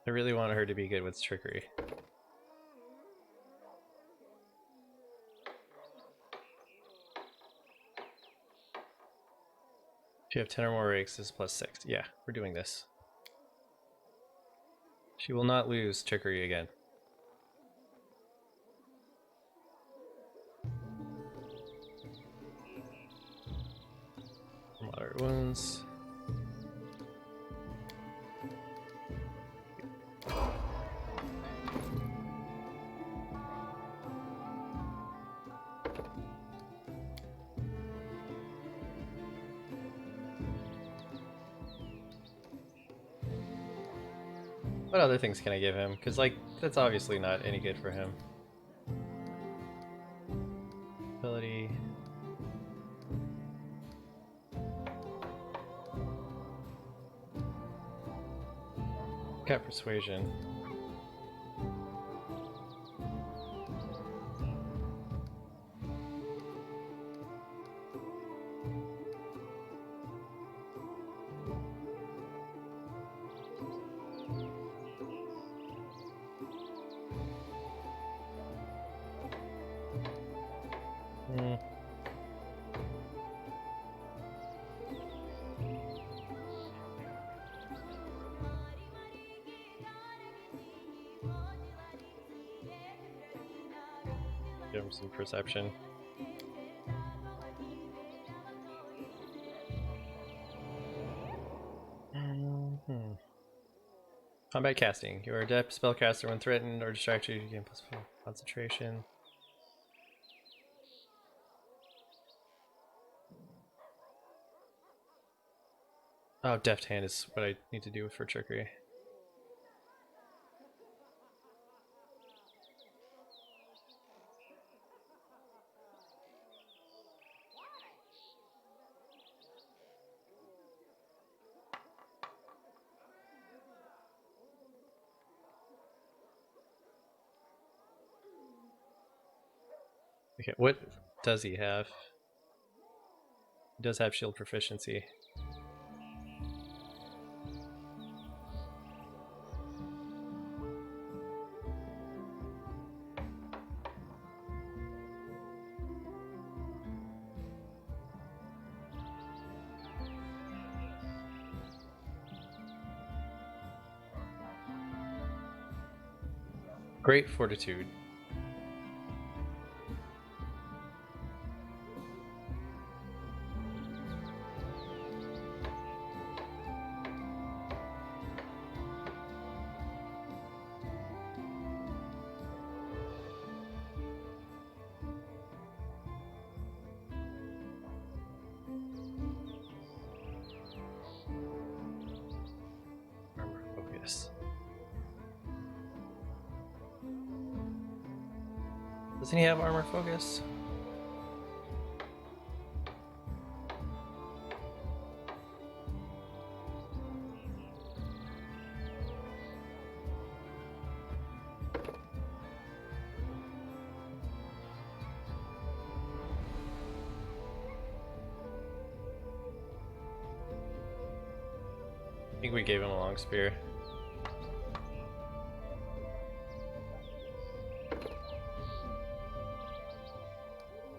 I really want her to be good with trickery. If you have 10 or more rakes, this is +6. Yeah, we're doing this. She will not lose trickery again. Moderate wounds. What other things can I give him? Because, like, that's obviously not any good for him. Ability. Got persuasion. Hmm. Give him some perception. Combat casting. You are a adept spellcaster when threatened or distracted. You gain +4 concentration. Oh, deft hand is what I need to do for trickery. Okay, what does he have? He does have shield proficiency. Great fortitude. Armor focus. Doesn't he have armor focus? think we gave him a long spear.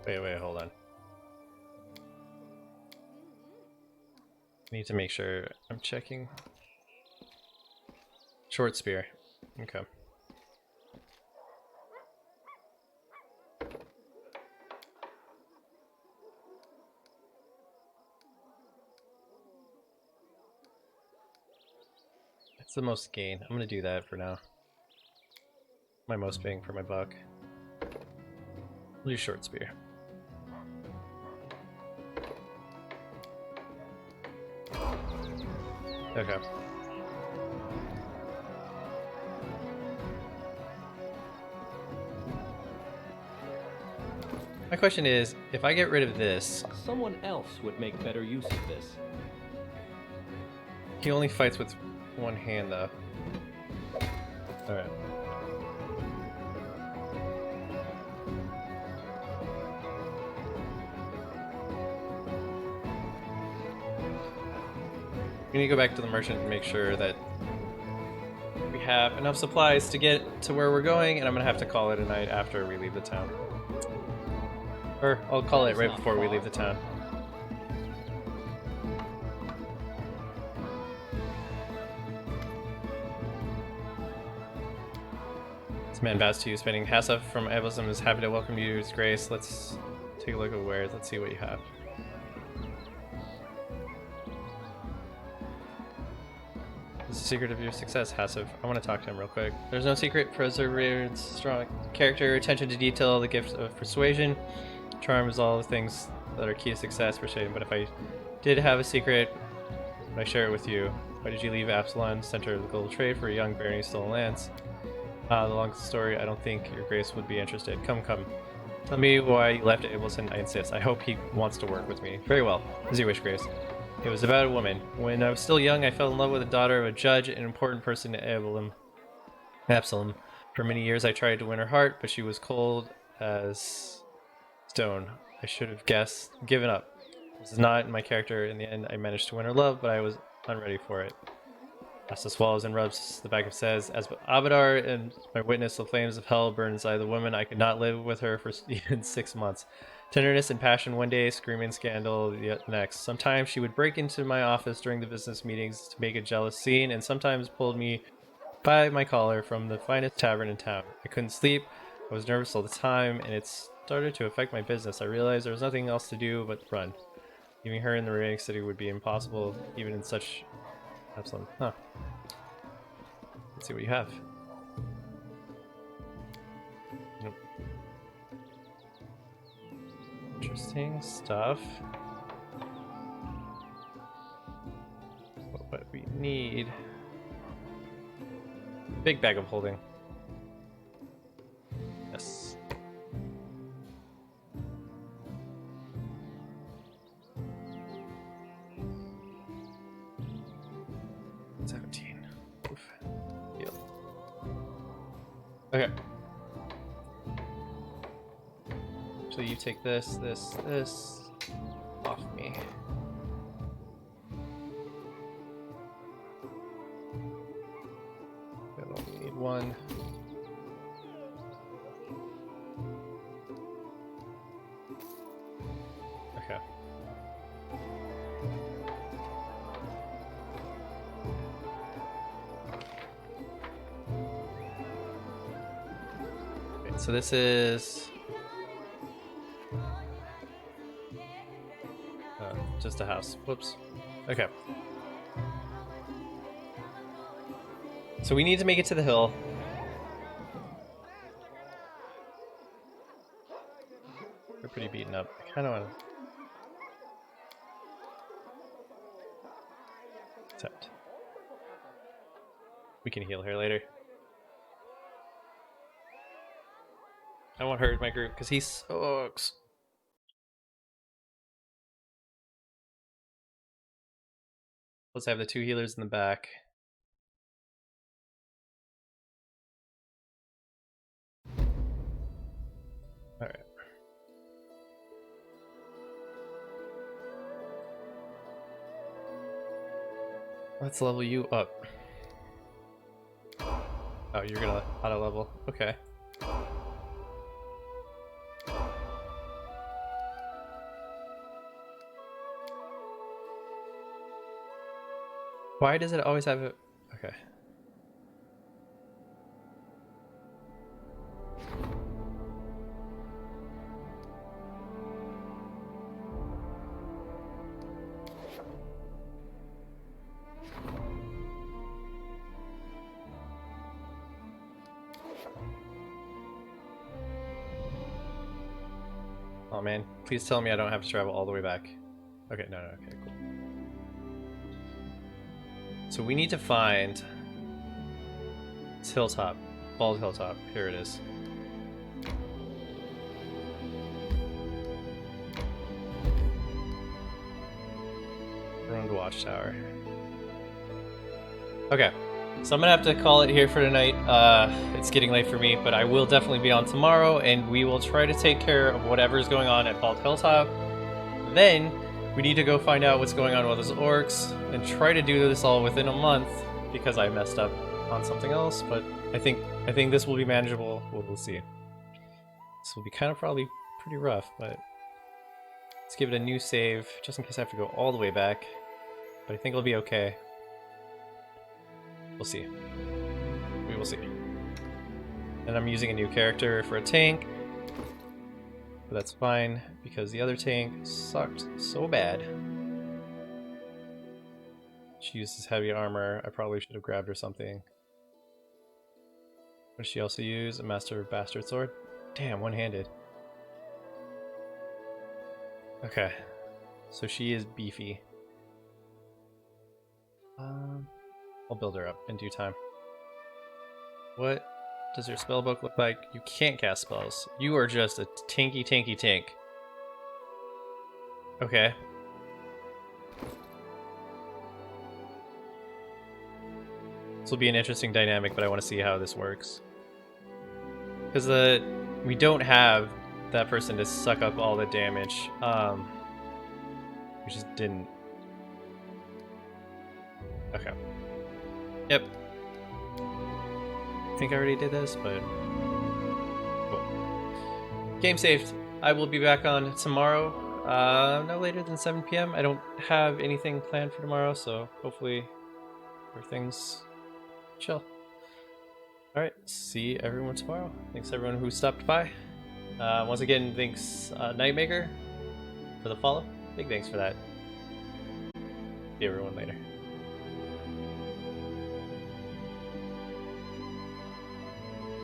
Wait, hold on. Need to make sure I'm checking. Short spear. Okay. That's the most gain. I'm gonna do that for now. My most bang for my buck. We'll use short spear. Okay. My question is, if I get rid of this, Someone else would make better use of this. he only fights with one hand though. Alright. We need to go back to the merchant and make sure that we have enough supplies to get to where we're going, and I'm gonna have to call it a night after we leave the town. Or I'll call it right before we leave the town. This man bows to you, spending Hassaf from Evelyn is happy to welcome you to his grace. Let's take a look at wares. Let's see what you have. What's the secret of your success, Hassaf? I want to talk to him real quick. There's no secret. Perseverance, strong character, attention to detail, the gift of persuasion. Charm is all the things that are key to success, persuasion. But if I did have a secret, would I share it with you? Why did you leave Absalon, center of the global trade, for a young barony stolen lands? The long story, I don't think your grace would be interested. Come. Tell me why you left Ableton. I insist. I hope he wants to work with me. Very well. As you wish, Grace. It was about a woman. When I was still young, I fell in love with the daughter of a judge, an important person to Absalom. For many years, I tried to win her heart, but she was cold as stone. I should have given up. This is not in my character. In the end, I managed to win her love, but I was unready for it. Asta swallows and rubs the back of says, as Abadar and my witness, the flames of hell burn inside the woman. I could not live with her for even 6 months. Tenderness and passion one day, screaming scandal the next. Sometimes she would break into my office during the business meetings to make a jealous scene, and sometimes pulled me by my collar from the finest tavern in town. I couldn't sleep. I was nervous all the time, and it started to affect my business. I realized there was nothing else to do but run. Leaving her in the remaining city would be impossible, even in such Absalom. Huh. Let's see what you have. Nope. Interesting stuff. But what we need... Big bag of holding. Yes. Okay. So you take this off me. I don't need one. Okay. So this is just a house. Whoops. Okay. So we need to make it to the hill. We're pretty beaten up. I kind of want to... Except we can heal her later. I want her in my group because he sucks. Let's have the 2 healers in the back. Alright. Let's level you up. Oh, you're gonna auto level. Okay. Why does it always have it? Okay. Oh man, please tell me I don't have to travel all the way back. Okay, no, okay, cool. So we need to find this hilltop, Bald Hilltop. Here it is. Ruined Watchtower. Okay, so I'm gonna have to call it here for tonight. It's getting late for me, but I will definitely be on tomorrow, and we will try to take care of whatever's going on at Bald Hilltop. Then we need to go find out what's going on with those orcs and try to do this all within a month because I messed up on something else. But I think this will be manageable. We'll see. This will be kind of probably pretty rough, but let's give it a new save just in case I have to go all the way back. But I think it'll be okay. We'll see. We will see. And I'm using a new character for a tank. But that's fine, because the other tank sucked so bad. She uses heavy armor. I probably should have grabbed her something. What does she also use? A Master Bastard Sword? Damn, one-handed. Okay. So she is beefy. I'll build her up in due time. What does your spellbook look like? You can't cast spells. You are just a tanky tank. Okay. This will be an interesting dynamic, but I want to see how this works. Because we don't have that person to suck up all the damage. We just didn't. Okay. Yep. I think I already did this, but cool. Game saved. I will be back on tomorrow, no later than 7 p.m. I don't have anything planned for tomorrow, so hopefully everything's chill. Alright, see everyone tomorrow. Thanks everyone who stopped by. Once again, thanks Nightmaker for the follow. Big thanks for that. See everyone later.